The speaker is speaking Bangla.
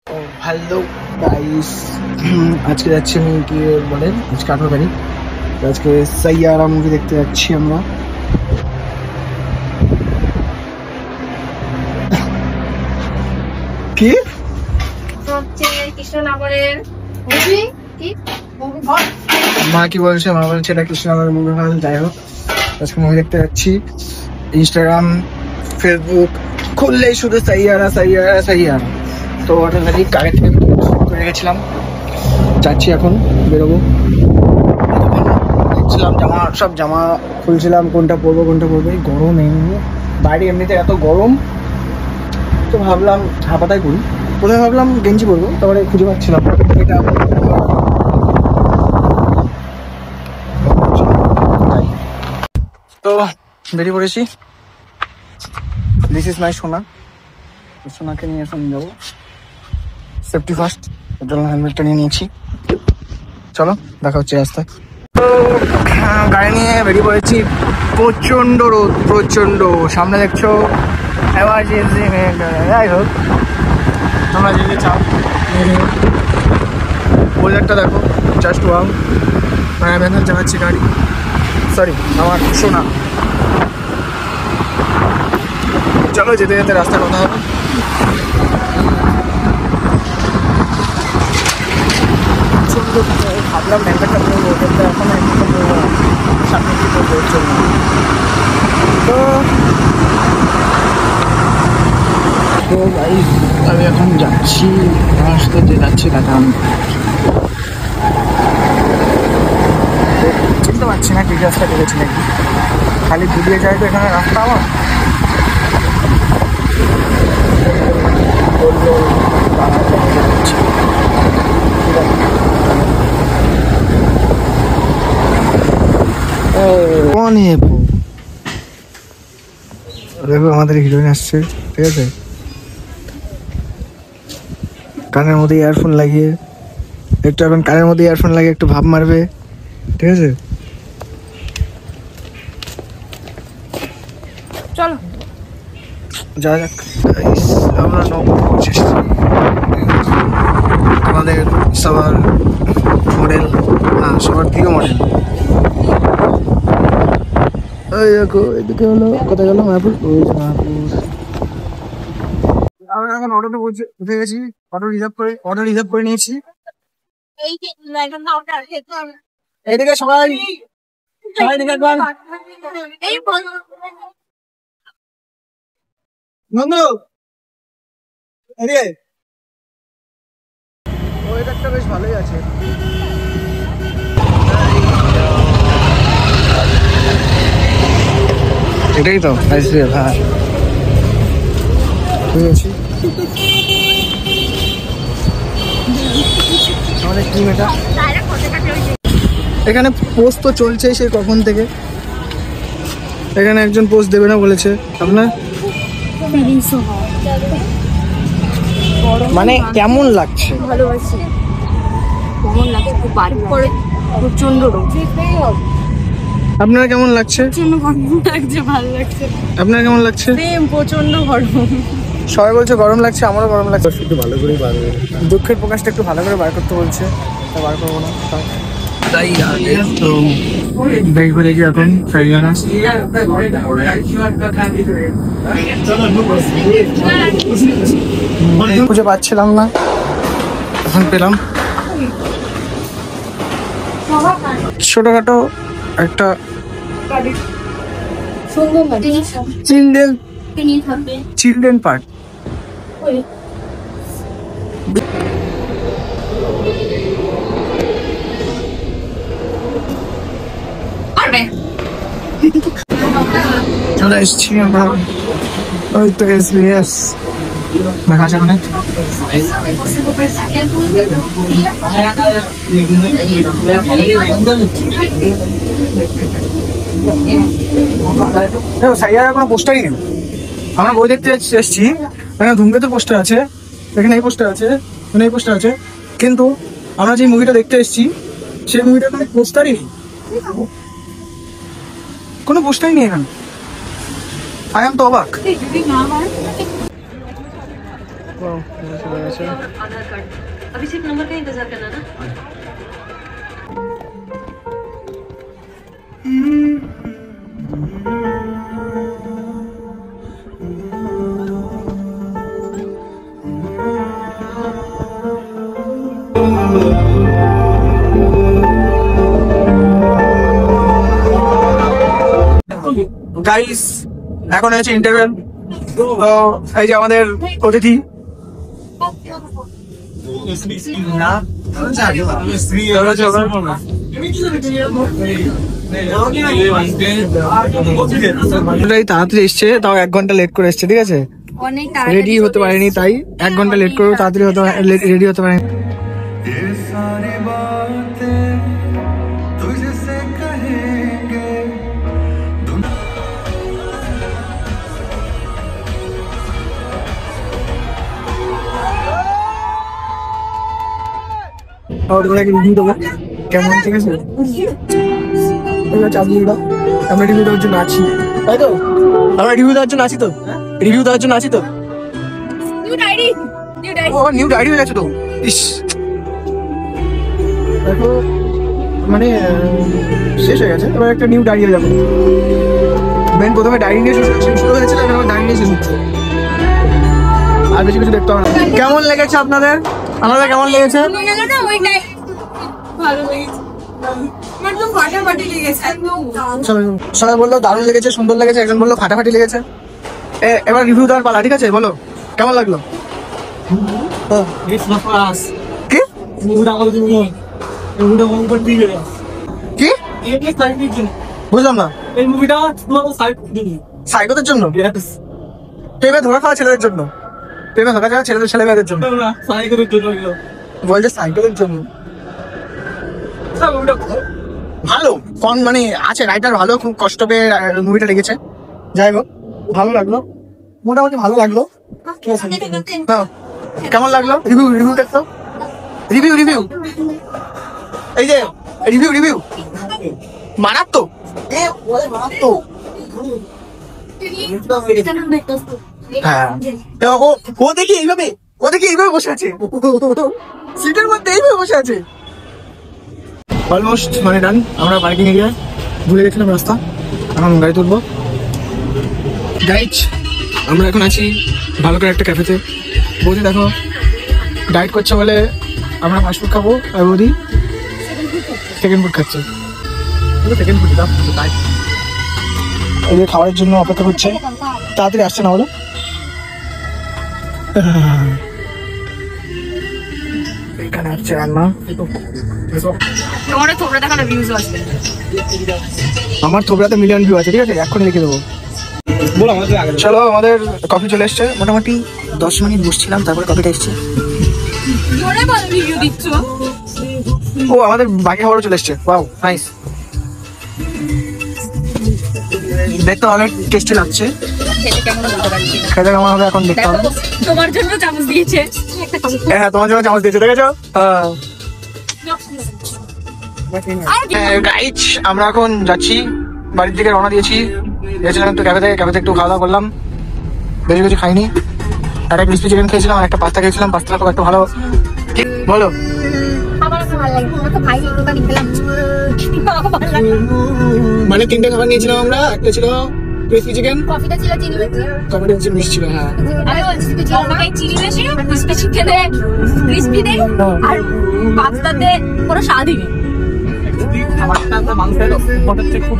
হ্যালো গাইস, আজকে যাচ্ছি আমি কি বলেন, আজকে 18 তারিখ। আজকে সাইয়ারা মুভি দেখতে যাচ্ছি আমরা। কি কৃষ্ণনগরের মুভি কি মা কি বলছে? মা বলছে এটা কৃষ্ণনগরের মুভি হল। যাই হোক, আজকে মুভি দেখতে যাচ্ছি। ইনস্টাগ্রাম, ফেসবুক খুললেই শুধু সাইয়ারা সাইয়ারা সাইয়ারা। তো 18 তারিখ আগে থেকে করে রেখেছিলাম। যাচ্ছি, এখন বেরোবো। দেখছিলাম সব জামা খুলছিলাম, কোনটা পরবো এই গরম বাইরে এমনিতে এত গরম, তো ভাবলাম হাঁপাতায় পরি। প্রথমে ভাবলাম গেঞ্জি পরবো, তারপরে খুঁজে পাচ্ছিলাম এটা। তো বেরিয়ে পড়েছি। দিস ইজ মাই সোনা। সোনাকে নিয়ে এখন যাবো। সেফটি ফার্স্ট, এর জন্য হেলমেটটা নিয়ে নিয়েছি। চলো, দেখা হচ্ছে রাস্তায়। তো গাড়ি নিয়ে বেরিয়ে পড়েছি। প্রচণ্ড রোদ, প্রচণ্ড। সামনে দেখছো এমার্জেন্সি। যাই হোক, তোমরা যেতে চাও ওয়েদারটা দেখো, জাস্ট ওয়াও। ভ্যান চালাচ্ছি গাড়ি, সরি আমার সোনা। চলো, যেতে যেতে রাস্তা কথা হবে। ভাবলাম ব্যাংকটা করবো, কিন্তু এখন সামনে কি করবো এর জন্য। তো আমি এখন যাচ্ছি, রাস্তা যে যাচ্ছি দাদা আমি চিনতে পারছি না ঠিক রাস্তা ঢুকেছি নাকি। খালি ঘুরিয়ে যায় তো এখানে রাস্তা আমার। দেখো আমাদের হিরোইন আসছে, ঠিক আছে। কানের মধ্যে ইয়ারফোন লাগিয়ে একটু, এখন কানের মধ্যে ইয়ারফোন লাগিয়ে একটু ভাব মারবে, ঠিক আছে। চলো যা যাক, আমরা আমাদের সবার মডেল, না সবার প্রিয় মডেল। ওই দেখো, এদিকে হলো কোথায় গেল মায়াপুর। ওই মায়াপুর। আমরা এখন অটোতে উঠে গেছি। অটো রিজার্ভ করে নিয়েছি। এইদিকে সবাই দিকে বন্ধু, এদিকে। ওয়েদারটা বেশ ভালোই আছে। এটাই তো আইসক্রিম। হ্যাঁ, ঠিক আছে। আমাদের টিম এটা। এখানে পোস্ট তো চলছেই সেই কখন থেকে। এখানে একজন পোস্ট দেবে না বলেছে। আপনার মানে কেমন লাগছে? ভালোবাসি। কেমন লাগছে? খুব বাড়ি পড়ে প্রচন্ড রোদ। আপনার কেমন লাগছে? প্রচন্ড গরম লাগছে, ভালো লাগছে। আপনার কেমন লাগছে? সেম, প্রচন্ড গরম। সবাই বলছে গরম লাগছে, আমারও গরম লাগছে। একটু ভালো করেই বার করবে, দুঃখের প্রকাশটা একটু ভালো করে বার করতে বলছে, তা বার করবো না। তাই তো বের করেছি এখন সাইয়ারা। খুঁজে পাচ্ছিলাম না, এখন পেলাম। ছোটখাটো একটা চিলড্রেন পার্ক। চলে এসছি আমরা, ওই তো SBS দেখা যাবে না। সাইয়ার কোনো পোস্টারই নেই। আমরা বই দেখতে এসেছি, এখানে ধূমকেতু পোস্টার আছে, এখানে এই পোস্টার আছে, এখানে এই পোস্টার আছে, কিন্তু আমরা যে মুভিটা দেখতে এসেছি সেই মুভিটার কোনো পোস্টারই নেই। কোনো পোস্টারই নেই এখানে। আই এম তো অবাক। চলে গেছে। आधार कार्ड अभी सिर्फ नंबर का इंतजार करना ना। গাইস এখন হচ্ছে ইন্টারভেল। তো এই যে আমাদের অতিথি তাড়াতাড়ি এসছে, তাও 1 ঘন্টা লেট করে এসছে, ঠিক আছে? অনেক রেডি হতে পারেনি, তাই 1 ঘন্টা লেট করে তাড়াতাড়ি রেডি হতে পারেনি। রিভিউ দেবো কেমন, ঠিক আছে? আমরা রিভিউ দেওয়ার জন্য আছি, তাই তো? আমরা রিভিউ দেওয়ার জন্য আছি তো, রিভিউ দেওয়ার জন্য আছি তো। ও নিউ ডায়েরি হয়ে গেছে তো। ইস, দেখো মানে শেষ হয়ে গেছে, এবার একটা নিউ ডায়েরি হয়ে যাবে। মেন প্রথমে ডায়েরি নিয়ে শুরু হয়েছিল, এখন ডায়েরি নিয়ে শেষ হচ্ছে। আর বেশি কিছু দেখতে হবে না। কেমন লেগেছে আপনাদের? আপনাদের কেমন লেগেছে? সবাই বললো দারুণ লেগেছে, সুন্দর লেগেছে, একজন বললো ফাটাফাটি লেগেছে। এবার রিভিউ দেওয়ার পালা, ঠিক আছে? বলো কেমন লাগলো? কি বুঝলাম না। এই মুভিটা সাইকোদের জন্য, প্রেমে ধরা খাওয়া ছেলেদের জন্য, প্রেমে ধরা খাওয়া ছেলে মেয়েদের জন্য বলছে, সাইকোদের জন্য। ভালো কোন মানে আছে, রাইটার ভালো, খুব কষ্ট পেয়ে মুভিটা লিখেছে। যাই হোক ভালো লাগলো, মোটামুটি ভালো লাগলো। ঠিক আছে, কেমন লাগলো? রিভিউ দেখতো, রিভিউ এই যে রিভিউ মারাত্মক, মারাত্মক। হ্যাঁ, ও দেখি এইভাবে বসে আছে, সিটের মধ্যে এইভাবে বসে আছে। অলমোস্ট মানে ডান, আমরা পার্কিং এরিয়া ভুলে গেছিলাম রাস্তা, এখন গাড়ি তুলবো। গাইজ আমরা এখন আছি ভালো করে একটা ক্যাফেতে। বৌদি দেখো ডায়েট করছে বলে আমরা ফাস্ট ফুড খাবো, আর বৌদি সেকেন্ড ফুড খাচ্ছে। সেকেন্ড ফুড এই যে খাবারের জন্য অপেক্ষা করছে, তাড়াতাড়ি আসছে না বলো। এখানে হচ্ছে রান্না। তোমার থোবড়া দেখানো ভিউজ আসবে। আমার থোবড়াতে মিলিয়ন ভিউ আছে, ঠিক আছে? এক্ষুনি লিখে দেবো। চলো, আমাদের কফি চলে এসছে। মোটামুটি 10 মিনিট বসছিলাম, তারপরে কফিটা এসছে। ও আমাদের বাকি খাবারও চলে এসছে। ওয়াও নাইস, দেখতে অনেক টেস্টি লাগছে। খেতে কেমন হবে এখন দেখতে হবে। তোমার জন্য চামচ দিয়েছে। হ্যাঁ, তোমার জন্য চামচ দিয়েছে, দেখেছো? গাইজ আমরা এখন যাচ্ছি, বাড়ির দিকে রওনা দিয়েছি। গেছিলাম একটু ক্যাফেতে একটু খাওয়া দাওয়া করলাম, বেশি কিছু খাইনি। একটা ক্রিসপি চিকেন খেয়েছিলাম, একটা পাস্তা খেয়েছিলাম। পাস্তাটা খুব একটা ভালো। বলো মানে 3টে খাবার নিয়েছিলাম আমরা। একটা ছিল ক্রিসপি চিকেন, কফিটা ছিল চিনি বেশি, কফিটা ছিল মিষ্টি ছিল। হ্যাঁ, আমি বলছি চিনি বেশি, ক্রিসপি চিকেনে ক্রিসপি দেই, আর পাস্তাতে কোনো স্বাদই নেই। আমার মাংসের খুব